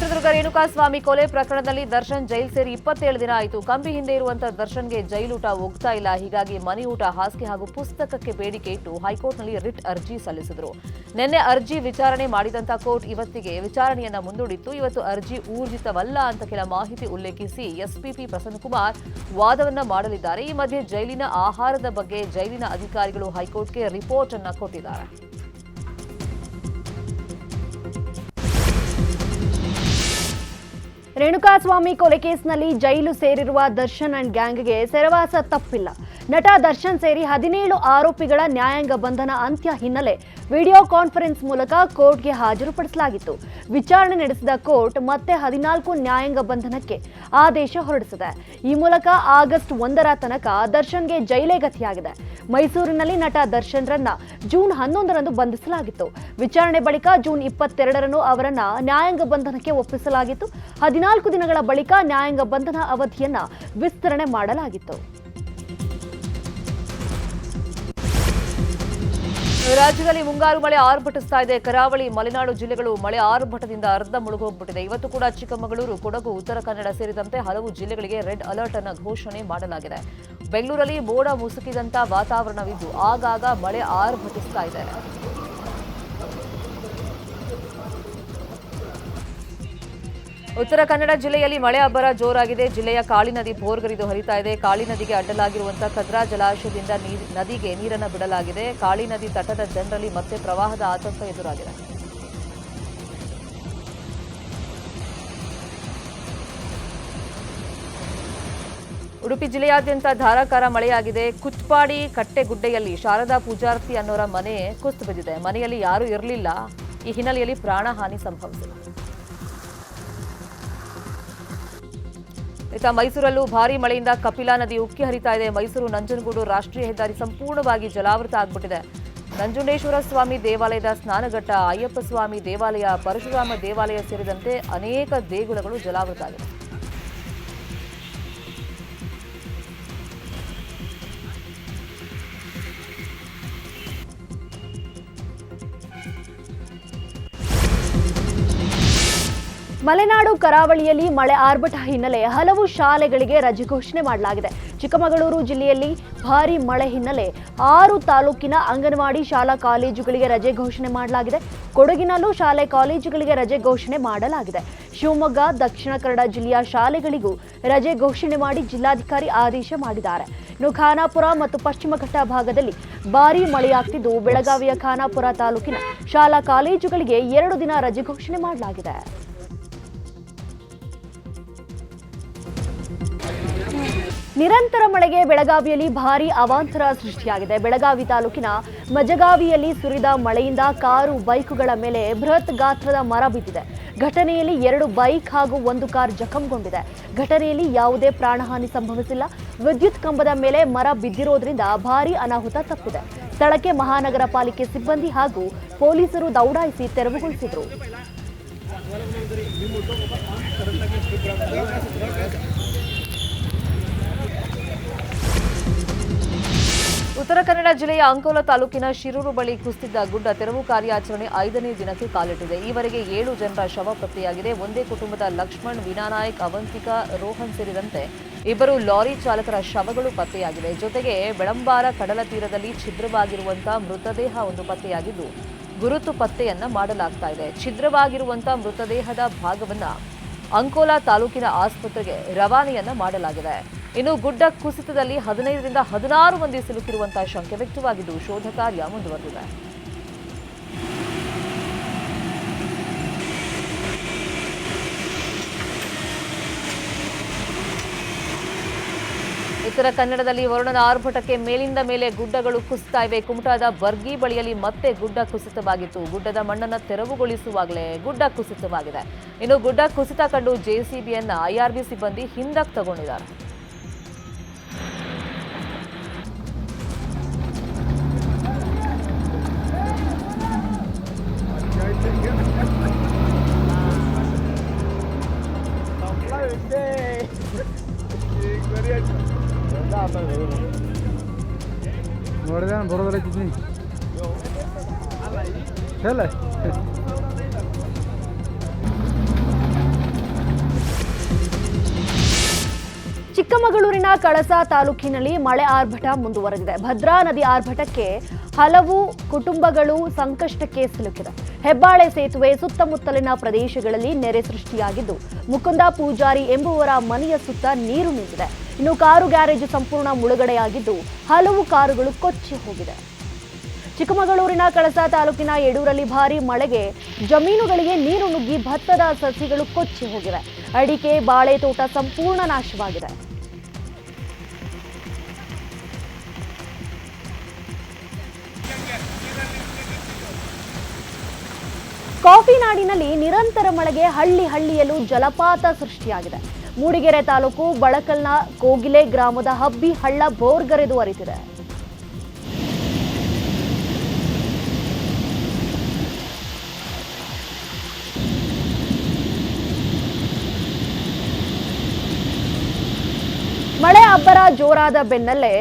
ಚಿತ್ರದುರ್ಗ ರೇಣುಕಾಸ್ವಾಮಿ ಕೊಲೆ ಪ್ರಕರಣದಲ್ಲಿ ದರ್ಶನ್ ಜೈಲು ಸೇರಿ 27 ದಿನ ಆಯಿತು. ಕಂಬಿ ಹಿಂದೆ ಇರುವಂತಹ ದರ್ಶನ್ಗೆ ಜೈಲೂಟ ಒಗ್ತಾ ಇಲ್ಲ. ಹೀಗಾಗಿ ಮನೆಯೂಟ, ಹಾಸಿಗೆ ಹಾಗೂ ಪುಸ್ತಕಕ್ಕೆ ಬೇಡಿಕೆ ಇಟ್ಟು ಹೈಕೋರ್ಟ್ನಲ್ಲಿ ರಿಟ್ ಅರ್ಜಿ ಸಲ್ಲಿಸಿದರು. ನಿನ್ನೆ ಅರ್ಜಿ ವಿಚಾರಣೆ ಮಾಡಿದಂತ ಕೋರ್ಟ್ ಇವತ್ತಿಗೆ ವಿಚಾರಣೆಯನ್ನ ಮುಂದೂಡಿತ್ತು. ಇವತ್ತು ಅರ್ಜಿ ಊರ್ಜಿತವಲ್ಲ ಅಂತ ಕೆಲ ಮಾಹಿತಿ ಉಲ್ಲೇಖಿಸಿ ಎಸ್ಪಿಪಿ ಪ್ರಸನ್ನಕುಮಾರ್ ವಾದವನ್ನ ಮಾಡಲಿದ್ದಾರೆ. ಈ ಮಧ್ಯೆ ಜೈಲಿನ ಆಹಾರದ ಬಗ್ಗೆ ಜೈಲಿನ ಅಧಿಕಾರಿಗಳು ಹೈಕೋರ್ಟ್ಗೆ ರಿಪೋರ್ಟ್ ಅನ್ನ ಕೊಟ್ಟಿದ್ದಾರೆ. ರೇಣುಕಾಸ್ವಾಮಿ ಕೊಲೆ ಕೇಸ್ನಲ್ಲಿ ಜೈಲು ಸೇರಿರುವ ದರ್ಶನ್ ಅಂಡ್ ಗ್ಯಾಂಗ್ಗೆ ಸೆರೆವಾಸ ತಪ್ಪಿಲ್ಲ. ನಟ ದರ್ಶನ್ ಸೇರಿ 17 ಆರೋಪಿಗಳ ನ್ಯಾಯಾಂಗ ಬಂಧನ ಅಂತ್ಯ ಹಿನ್ನೆಲೆ ವಿಡಿಯೋ ಕಾನ್ಫರೆನ್ಸ್ ಮೂಲಕ ಕೋರ್ಟ್ಗೆ ಹಾಜರುಪಡಿಸಲಾಗಿತ್ತು. ವಿಚಾರಣೆ ನಡೆಸಿದ ಕೋರ್ಟ್ ಮತ್ತೆ 14 ನ್ಯಾಯಾಂಗ ಬಂಧನಕ್ಕೆ ಆದೇಶ ಹೊರಡಿಸಿದೆ. ಈ ಮೂಲಕ ಆಗಸ್ಟ್ 1ರ ತನಕ ದರ್ಶನ್ಗೆ ಜೈಲೇ ಗತಿಯಾಗಿದೆ. ಮೈಸೂರಿನಲ್ಲಿ ನಟ ದರ್ಶನ್ರನ್ನ ಜೂನ್ 11ರಂದು ಬಂಧಿಸಲಾಗಿತ್ತು. ವಿಚಾರಣೆ ಬಳಿಕ ಜೂನ್ 22ರಂದು ಅವರನ್ನ ನ್ಯಾಯಾಂಗ ಬಂಧನಕ್ಕೆ ಒಪ್ಪಿಸಲಾಗಿತ್ತು. 14 ದಿನಗಳ ಬಳಿಕ ನ್ಯಾಯಾಂಗ ಬಂಧನ ಅವಧಿಯನ್ನ ವಿಸ್ತರಣೆ ಮಾಡಲಾಗಿತ್ತು. ರಾಜ್ಯದಲ್ಲಿ ಮುಂಗಾರು ಮಳೆ ಆರ್ಭಟಿಸ್ತಾ ಇದೆ. ಕರಾವಳಿ, ಮಲೆನಾಡು ಜಿಲ್ಲೆಗಳು ಮಳೆ ಆರ್ಭಟದಿಂದ ಅರ್ಧ ಮುಳುಗೋಗ್ಬಿಟ್ಟಿದೆ. ಇವತ್ತು ಕೂಡ ಚಿಕ್ಕಮಗಳೂರು, ಕೊಡಗು, ಉತ್ತರ ಕನ್ನಡ ಸೇರಿದಂತೆ ಹಲವು ಜಿಲ್ಲೆಗಳಿಗೆ ರೆಡ್ ಅಲರ್ಟ್ ಅನ್ನು ಘೋಷಣೆ ಮಾಡಲಾಗಿದೆ. ಬೆಂಗಳೂರಲ್ಲಿ ಮೋಡ ಮುಸುಕಿದಂತ ವಾತಾವರಣವಿದ್ದು ಆಗಾಗ ಮಳೆ ಆರ್ಭಟಿಸ್ತಾ ಇದೆ. ಉತ್ತರ ಕನ್ನಡ ಜಿಲ್ಲೆಯಲ್ಲಿ ಮಳೆ ಅಬ್ಬರ ಜೋರಾಗಿದೆ. ಜಿಲ್ಲೆಯ ಕಾಳಿ ನದಿ ಭೋರ್ಗರಿದು ಹರಿತಾ ಇದೆ. ಕಾಳಿ ನದಿಗೆ ಅಡ್ಡಲಾಗಿರುವಂತಹ ಕದ್ರಾ ಜಲಾಶಯದಿಂದ ನದಿಗೆ ನೀರನ್ನು ಬಿಡಲಾಗಿದೆ. ಕಾಳಿ ನದಿ ತಟದ ಜನರಲ್ಲಿ ಮತ್ತೆ ಪ್ರವಾಹದ ಆತಂಕ ಎದುರಾಗಿದೆ. ಉಡುಪಿ ಜಿಲ್ಲೆಯಾದ್ಯಂತ ಧಾರಾಕಾರ ಮಳೆಯಾಗಿದೆ. ಕುಚ್ಪಾಡಿ ಕಟ್ಟೆಗುಡ್ಡೆಯಲ್ಲಿ ಶಾರದಾ ಪೂಜಾರ್ತಿ ಅನ್ನೋರ ಮನೆ ಕುಸಿದು ಬಿದ್ದಿದೆ. ಮನೆಯಲ್ಲಿ ಯಾರೂ ಇರಲಿಲ್ಲ. ಈ ಹಿನ್ನೆಲೆಯಲ್ಲಿ ಪ್ರಾಣಹಾನಿ ಸಂಭವಿಸಿದೆ. ಮೈಸೂರಲ್ಲೂ ಭಾರೀ ಮಳೆಯಿಂದ ಕಪಿಲಾ ನದಿ ಉಕ್ಕಿ ಹರಿತಾ ಇದೆ. ಮೈಸೂರು ನಂಜನಗೂಡು ರಾಷ್ಟ್ರೀಯ ಹೆದ್ದಾರಿ ಸಂಪೂರ್ಣವಾಗಿ ಜಲಾವೃತ ಆಗ್ಬಿಟ್ಟಿದೆ. ನಂಜುಂಡೇಶ್ವರ ಸ್ವಾಮಿ ದೇವಾಲಯದ ಸ್ನಾನಘಟ್ಟ, ಅಯ್ಯಪ್ಪ ಸ್ವಾಮಿ ದೇವಾಲಯ, ಪರಶುರಾಮ ದೇವಾಲಯ ಸೇರಿದಂತೆ ಅನೇಕ ದೇಗುಲಗಳು ಜಲಾವೃತ ಆಗಿದೆ. ಮಲೆನಾಡು ಕರಾವಳಿಯಲ್ಲಿ ಮಳೆ ಆರ್ಭಟ ಹಿನ್ನೆಲೆ ಹಲವು ಶಾಲೆಗಳಿಗೆ ರಜೆ ಘೋಷಣೆ ಮಾಡಲಾಗಿದೆ. ಚಿಕ್ಕಮಗಳೂರು ಜಿಲ್ಲೆಯಲ್ಲಿ ಭಾರೀ ಮಳೆ ಹಿನ್ನೆಲೆ 6 ತಾಲೂಕಿನ ಅಂಗನವಾಡಿ ಶಾಲಾ ಕಾಲೇಜುಗಳಿಗೆ ರಜೆ ಘೋಷಣೆ ಮಾಡಲಾಗಿದೆ. ಕೊಡಗಿನಲ್ಲೂ ಶಾಲೆ ಕಾಲೇಜುಗಳಿಗೆ ರಜೆ ಘೋಷಣೆ ಮಾಡಲಾಗಿದೆ. ಶಿವಮೊಗ್ಗ, ದಕ್ಷಿಣ ಕನ್ನಡ ಜಿಲ್ಲೆಯ ಶಾಲೆಗಳಿಗೂ ರಜೆ ಘೋಷಣೆ ಮಾಡಿ ಜಿಲ್ಲಾಧಿಕಾರಿ ಆದೇಶ ಮಾಡಿದ್ದಾರೆ. ಇನ್ನು ಖಾನಾಪುರ ಮತ್ತು ಪಶ್ಚಿಮ ಘಟ್ಟ ಭಾಗದಲ್ಲಿ ಭಾರೀ ಮಳೆಯಾಗ್ತಿದ್ದು ಬೆಳಗಾವಿಯ ಖಾನಾಪುರ ತಾಲೂಕಿನ ಶಾಲಾ ಕಾಲೇಜುಗಳಿಗೆ 2 ದಿನ ರಜೆ ಘೋಷಣೆ ಮಾಡಲಾಗಿದೆ. ನಿರಂತರ ಮಳೆಗೆ ಬೆಳಗಾವಿಯಲ್ಲಿ ಭಾರೀ ಅವಾಂತರ ಸೃಷ್ಟಿಯಾಗಿದೆ. ಬೆಳಗಾವಿ ತಾಲೂಕಿನ ಮಜಗಾವಿಯಲ್ಲಿ ಸುರಿದ ಮಳೆಯಿಂದ ಕಾರು, ಬೈಕುಗಳ ಮೇಲೆ ಬೃಹತ್ ಗಾತ್ರದ ಮರ ಬಿದ್ದಿದೆ. ಘಟನೆಯಲ್ಲಿ 2 ಬೈಕ್ ಹಾಗೂ 1 ಕಾರ್ ಜಖಂಗೊಂಡಿದೆ. ಘಟನೆಯಲ್ಲಿ ಯಾವುದೇ ಪ್ರಾಣಹಾನಿ ಸಂಭವಿಸಿಲ್ಲ. ವಿದ್ಯುತ್ ಕಂಬದ ಮೇಲೆ ಮರ ಬಿದ್ದಿರೋದ್ರಿಂದ ಭಾರೀ ಅನಾಹುತ ತಪ್ಪಿದೆ. ಸ್ಥಳಕ್ಕೆ ಮಹಾನಗರ ಪಾಲಿಕೆ ಸಿಬ್ಬಂದಿ ಹಾಗೂ ಪೊಲೀಸರು ದೌಡಾಯಿಸಿ ತೆರವುಗೊಳಿಸಿದರು. ಉತ್ತರ ಕನ್ನಡ ಜಿಲ್ಲೆಯ ಅಂಕೋಲ ತಾಲೂಕಿನ ಶಿರೂರು ಬಳಿ ಕುಸಿದ ಗುಡ್ಡ ತೆರವು ಕಾರ್ಯಾಚರಣೆ 5ನೇ ದಿನಕ್ಕೆ ಕಾಲಿಟ್ಟಿದೆ. ಈವರೆಗೆ 7 ಜನರ ಶವ ಪತ್ತೆಯಾಗಿದೆ. ಒಂದೇ ಕುಟುಂಬದ ಲಕ್ಷ್ಮಣ್, ವೀಣಾನಾಯಕ್, ಅವಂತಿಕಾ, ರೋಹನ್ ಸೇರಿದಂತೆ 2 ಲಾರಿ ಚಾಲಕರ ಶವಗಳು ಪತ್ತೆಯಾಗಿವೆ. ಜೊತೆಗೆ ಬೆಳಂಬಾರ ಕಡಲ ತೀರದಲ್ಲಿ ಛಿದ್ರವಾಗಿರುವಂತಹ ಮೃತದೇಹ ಒಂದು ಪತ್ತೆಯಾಗಿದ್ದು ಗುರುತು ಪತ್ತೆಯನ್ನ ಮಾಡಲಾಗ್ತಾ ಇದೆ. ಛಿದ್ರವಾಗಿರುವಂತಹ ಮೃತದೇಹದ ಭಾಗವನ್ನ ಅಂಕೋಲ ತಾಲೂಕಿನ ಆಸ್ಪತ್ರೆಗೆ ರವಾನೆಯನ್ನ ಮಾಡಲಾಗಿದೆ. ಇನ್ನು ಗುಡ್ಡ ಕುಸಿತದಲ್ಲಿ 15ರಿಂದ 16 ಮಂದಿ ಸಿಲುಕಿರುವಂತಹ ಶಂಕೆ ವ್ಯಕ್ತವಾಗಿದ್ದು ಶೋಧ ಕಾರ್ಯ ಮುಂದುವರೆದಿದೆ. ಉತ್ತರ ಕನ್ನಡದಲ್ಲಿ ವರುಣನ ಆರ್ಭಟಕ್ಕೆ ಮೇಲಿಂದ ಮೇಲೆ ಗುಡ್ಡಗಳು ಕುಸಿತಾ ಇವೆ. ಕುಮಟಾದ ಬರ್ಗಿ ಬಳಿಯಲ್ಲಿ ಮತ್ತೆ ಗುಡ್ಡ ಕುಸಿತವಾಗಿತ್ತು. ಗುಡ್ಡದ ಮಣ್ಣನ್ನು ತೆರವುಗೊಳಿಸುವಾಗಲೇ ಗುಡ್ಡ ಕುಸಿತವಾಗಿದೆ. ಇನ್ನು ಗುಡ್ಡ ಕುಸಿತ ಕಂಡು ಜೆಸಿಬಿಯನ್ನ ಐಆರ್ಬಿ ಸಿಬ್ಬಂದಿ ಹಿಂದಕ್ಕೆ ತಗೊಂಡಿದ್ದಾರೆ. ನೋಡಿದೆ ಬರೋದಲ್ಲ ಹೇಳ ಚಿಕ್ಕಮಗಳೂರಿನ ಕಳಸಾ ತಾಲೂಕಿನಲ್ಲಿ ಮಳೆ ಆರ್ಭಟ ಮುಂದುವರೆದಿದೆ. ಭದ್ರಾ ನದಿ ಆರ್ಭಟಕ್ಕೆ ಹಲವು ಕುಟುಂಬಗಳು ಸಂಕಷ್ಟಕ್ಕೆ ಸಿಲುಕಿದೆ. ಹೆಬ್ಬಾಳೆ ಸೇತುವೆ ಸುತ್ತಮುತ್ತಲಿನ ಪ್ರದೇಶಗಳಲ್ಲಿ ನೆರೆ ಸೃಷ್ಟಿಯಾಗಿದ್ದು, ಮುಕುಂದ ಪೂಜಾರಿ ಎಂಬುವರ ಮನೆಯ ಸುತ್ತ ನೀರು ನಿಂತಿದೆ. ಇನ್ನು ಕಾರು ಗ್ಯಾರೇಜ್ ಸಂಪೂರ್ಣ ಮುಳುಗಡೆಯಾಗಿದ್ದು, ಹಲವು ಕಾರುಗಳು ಕೊಚ್ಚಿ ಹೋಗಿದೆ. ಚಿಕ್ಕಮಗಳೂರಿನ ಕಳಸಾ ತಾಲೂಕಿನ ಯಡೂರಲ್ಲಿ ಭಾರೀ ಮಳೆಗೆ ಜಮೀನುಗಳಿಗೆ ನೀರು ನುಗ್ಗಿ ಭತ್ತದ ಸಸಿಗಳು ಕೊಚ್ಚಿ ಹೋಗಿವೆ. ಅಡಿಕೆ, ಬಾಳೆ ತೋಟ ಸಂಪೂರ್ಣ ನಾಶವಾಗಿದೆ. ಕಾಫಿ ನಾಡಿನಲ್ಲಿ ನಿರಂತರ ಮಳೆಗೆ ಹಳ್ಳಿಯಲ್ಲೂ ಜಲಪಾತ ಸೃಷ್ಟಿಯಾಗಿದೆ. ಮೂಡಿಗೆರೆ ತಾಲೂಕು ಬಳಕಲ್ನ ಕೋಗಿಲೆ ಗ್ರಾಮದ ಹಬ್ಬಿ ಹಳ್ಳ ಬೋರ್ಗರೆದು ಹರಿತಿದೆ. ಮಳೆ ಅಬ್ಬರ ಜೋರಾದ ಬೆನ್ನಲ್ಲೇ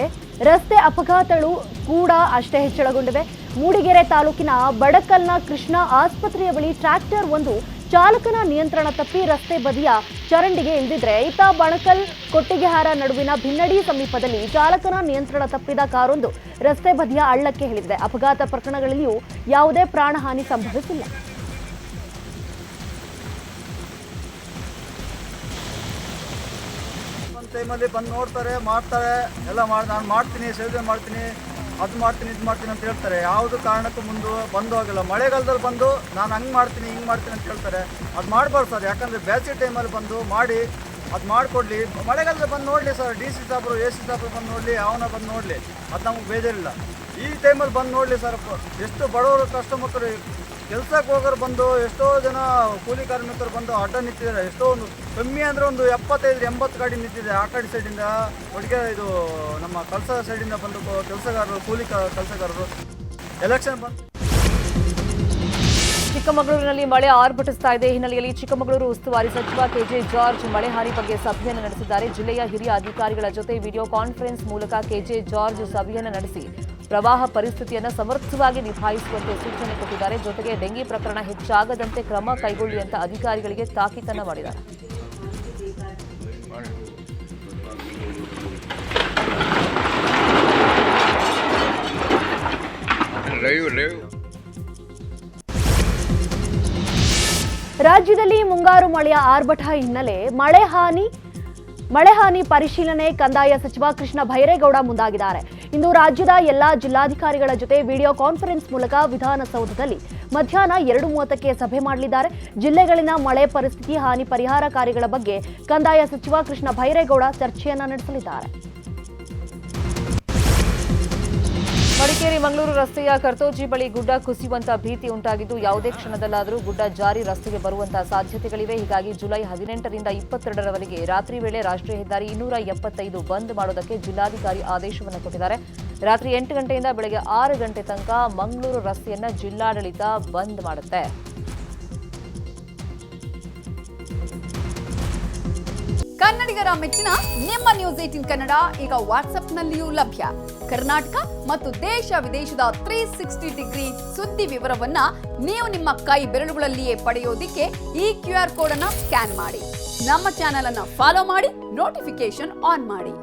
ರಸ್ತೆ ಅಪಘಾತಗಳು ಕೂಡ ಅಷ್ಟೇ ಹೆಚ್ಚಳಗೊಂಡಿವೆ. ಮೂಡಿಗೆರೆ ತಾಲೂಕಿನ ಬಡಕಲ್ನ ಕೃಷ್ಣ ಆಸ್ಪತ್ರೆಯ ಬಳಿ ಟ್ರ್ಯಾಕ್ಟರ್ ಒಂದು ಚಾಲಕನ ನಿಯಂತ್ರಣ ತಪ್ಪಿ ರಸ್ತೆ ಬದಿಯ ಚರಂಡಿಗೆ ಇಳಿದಿದ್ರೆ, ಇತ್ತ ಬಣಕಲ್ ಕೊಟ್ಟಿಗೆಹಾರ ನಡುವಿನ ಭಿನ್ನಡಿ ಸಮೀಪದಲ್ಲಿ ಚಾಲಕನ ನಿಯಂತ್ರಣ ತಪ್ಪಿದ ಕಾರೊಂದು ರಸ್ತೆ ಬದಿಯ ಹಳ್ಳಕ್ಕೆ ಇಳಿದಿದೆ. ಅಪಘಾತ ಪ್ರಕರಣಗಳಲ್ಲಿಯೂ ಯಾವುದೇ ಪ್ರಾಣಹಾನಿ ಸಂಭವಿಸಿಲ್ಲ. ಟೈಮಲ್ಲಿ ಬಂದು ನೋಡ್ತಾರೆ, ಮಾಡ್ತಾರೆ, ಎಲ್ಲ ನಾನು ಮಾಡ್ತೀನಿ, ಸೇವೆ ಮಾಡ್ತೀನಿ, ಅದು ಮಾಡ್ತೀನಿ, ಇದು ಮಾಡ್ತೀನಿ ಅಂತ ಹೇಳ್ತಾರೆ. ಯಾವುದು ಕಾರಣಕ್ಕೂ ಬಂದು ಹೋಗಿಲ್ಲ. ಮಳೆಗಾಲದಲ್ಲಿ ಬಂದು ನಾನು ಹಂಗೆ ಮಾಡ್ತೀನಿ, ಹಿಂಗೆ ಮಾಡ್ತೀನಿ ಅಂತ ಹೇಳ್ತಾರೆ. ಅದು ಮಾಡಬಾರ್ದು ಸರ್. ಯಾಕಂದರೆ ಬೇಸಿಗೆ ಟೈಮಲ್ಲಿ ಬಂದು ಮಾಡಿ ಅದು ಮಾಡಿಕೊಡ್ಲಿ. ಮಳೆಗಾಲದಲ್ಲಿ ಬಂದು ನೋಡಲಿ ಸರ್, DC ಸಾಬ್ರು, AC ಸಾಬ್ರು ಬಂದು ನೋಡಲಿ, ಅವನ ಬಂದು ನೋಡಲಿ, ಅದು ನಮಗೆ ಬೇಜಾರಿಲ್ಲ. ಈ ಟೈಮಲ್ಲಿ ಬಂದು ನೋಡಲಿ ಸರ್. ಎಷ್ಟು ಬಡವರು ಕಸ್ಟಮರ್ ಕೆಲಸಕ್ಕೆ ಹೋಗೋರು ಬಂದು, ಎಷ್ಟೋ ಜನ ಕೂಲಿ ಕಾರ್ಮಿಕರು ಬಂದು ಅಡ್ಡ ನಿಂತಿದ್ದಾರೆ. ಎಷ್ಟೋ ಒಂದು ಕಮ್ಮಿ ಅಂದರೆ ಒಂದು 75-80 ಗಾಡಿ ನಿಂತಿದೆ. ಆ ಕಡೆ ಸೈಡಿಂದ ಒಟ್ಟಿಗೆ ಇದು ನಮ್ಮ ಕಳಸ ಸೈಡಿಂದ ಬಂದು ಕೆಲಸಗಾರರು, ಕೂಲಿ ಕೆಲಸಗಾರರು ಎಲೆಕ್ಷನ್ ಬಂದು. ಚಿಕ್ಕಮಗಳೂರಿನಲ್ಲಿ ಮಳೆ ಆರ್ಭಟಿಸ್ತಾ ಇದೆ. ಹಿನ್ನೆಲೆಯಲ್ಲಿ ಚಿಕ್ಕಮಗಳೂರು ಉಸ್ತುವಾರಿ ಸಚಿವ ಕೆಜೆ ಜಾರ್ಜ್ ಮಳೆ ಹಾನಿ ಬಗ್ಗೆ ಸಭೆಯನ್ನು ನಡೆಸಿದ್ದಾರೆ. ಜಿಲ್ಲೆಯ ಹಿರಿಯ ಅಧಿಕಾರಿಗಳ ಜೊತೆ ವಿಡಿಯೋ ಕಾನ್ಫರೆನ್ಸ್ ಮೂಲಕ ಕೆಜೆ ಜಾರ್ಜ್ ಸಭೆಯನ್ನು ನಡೆಸಿ ಪ್ರವಾಹ ಪರಿಸ್ಥಿತಿಯನ್ನು ಸಮರ್ಥವಾಗಿ ನಿಭಾಯಿಸುವಂತೆ ಸೂಚನೆ ಕೊಟ್ಟಿದ್ದಾರೆ. ಜೊತೆಗೆ ಡೆಂಗಿ ಪ್ರಕರಣ ಹೆಚ್ಚಾಗದಂತೆ ಕ್ರಮ ಕೈಗೊಳ್ಳಿ ಅಂತ ಅಧಿಕಾರಿಗಳಿಗೆ ತಾಕೀತನ್ನು ಮಾಡಿದ್ದಾರೆ. ರಾಜ್ಯದಲ್ಲಿ ಮುಂಗಾರು ಮಳೆಯ ಆರ್ಭಟ ಹಿನ್ನೆಲೆ ಮಳೆ ಹಾನಿ ಪರಿಶೀಲನೆ ಕಂದಾಯ ಸಚಿವ ಕೃಷ್ಣ ಬೈರೇಗೌಡ ಮುಂದಾಗಿದ್ದಾರೆ. ಇಂದು ರಾಜ್ಯದ ಎಲ್ಲಾ ಜಿಲ್ಲಾಧಿಕಾರಿಗಳ ಜೊತೆ ವಿಡಿಯೋ ಕಾನ್ಫರೆನ್ಸ್ ಮೂಲಕ ವಿಧಾನಸೌಧದಲ್ಲಿ ಮಧ್ಯಾಹ್ನ 2:30ಕ್ಕೆ ಸಭೆ ಮಾಡಲಿದ್ದಾರೆ. ಜಿಲ್ಲೆಗಳಿನ ಮಳೆ ಪರಿಸ್ಥಿತಿ, ಹಾನಿ ಪರಿಹಾರ ಕಾರ್ಯಗಳ ಬಗ್ಗೆ ಕಂದಾಯ ಸಚಿವ ಕೃಷ್ಣ ಬೈರೇಗೌಡ ಚರ್ಚೆಯನ್ನ ನಡೆಸಲಿದ್ದಾರೆ. ಮಡಿಕೇರಿ ಮಂಗಳೂರು ರಸ್ತೆಯ ಕರ್ತೋಜಿ ಬಳಿ ಗುಡ್ಡ ಕುಸಿಯುವಂತ ಭೀತಿ ಉಂಟಾಗಿದ್ದು, ಯಾವುದೇ ಕ್ಷಣದಲ್ಲಾದರೂ ಗುಡ್ಡ ಜಾರಿ ರಸ್ತೆಗೆ ಬರುವಂತಹ ಸಾಧ್ಯತೆಗಳಿವೆ. ಹೀಗಾಗಿ ಜುಲೈ 18ರಿಂದ 22ರವರೆಗೆ ರಾತ್ರಿ ವೇಳೆ ರಾಷ್ಟ್ರೀಯ ಹೆದ್ದಾರಿ 275 ಬಂದ್ ಮಾಡೋದಕ್ಕೆ ಜಿಲ್ಲಾಧಿಕಾರಿ ಆದೇಶವನ್ನು ಕೊಟ್ಟಿದ್ದಾರೆ. ರಾತ್ರಿ 8 ಗಂಟೆಯಿಂದ ಬೆಳಗ್ಗೆ 6 ಗಂಟೆ ತನಕ ಮಂಗಳೂರು ರಸ್ತೆಯನ್ನ ಜಿಲ್ಲಾಡಳಿತ ಬಂದ್ ಮಾಡುತ್ತೆ. ಕನ್ನಡಿಗರ ಮೆಚ್ಚಿನ ನಿಮ್ಮ ನ್ಯೂಸ್ 18 ಕನ್ನಡ ಈಗ ವಾಟ್ಸ್ಆಪ್ನಲ್ಲಿಯೂ ಲಭ್ಯ. ಕರ್ನಾಟಕ ಮತ್ತು ದೇಶ ವಿದೇಶದ 360 ಡಿಗ್ರಿ ಸುದ್ದಿ ವಿವರವನ್ನ ನೀವು ನಿಮ್ಮ ಕೈ ಬೆರಳುಗಳಲ್ಲಿಯೇ ಪಡೆಯೋದಿಕ್ಕೆ ಈ QR ಕೋಡ್ ಅನ್ನು ಸ್ಕ್ಯಾನ್ ಮಾಡಿ. ನಮ್ಮ ಚಾನೆಲ್ ಅನ್ನು ಫಾಲೋ ಮಾಡಿ, ನೋಟಿಫಿಕೇಶನ್ ಆನ್ ಮಾಡಿ.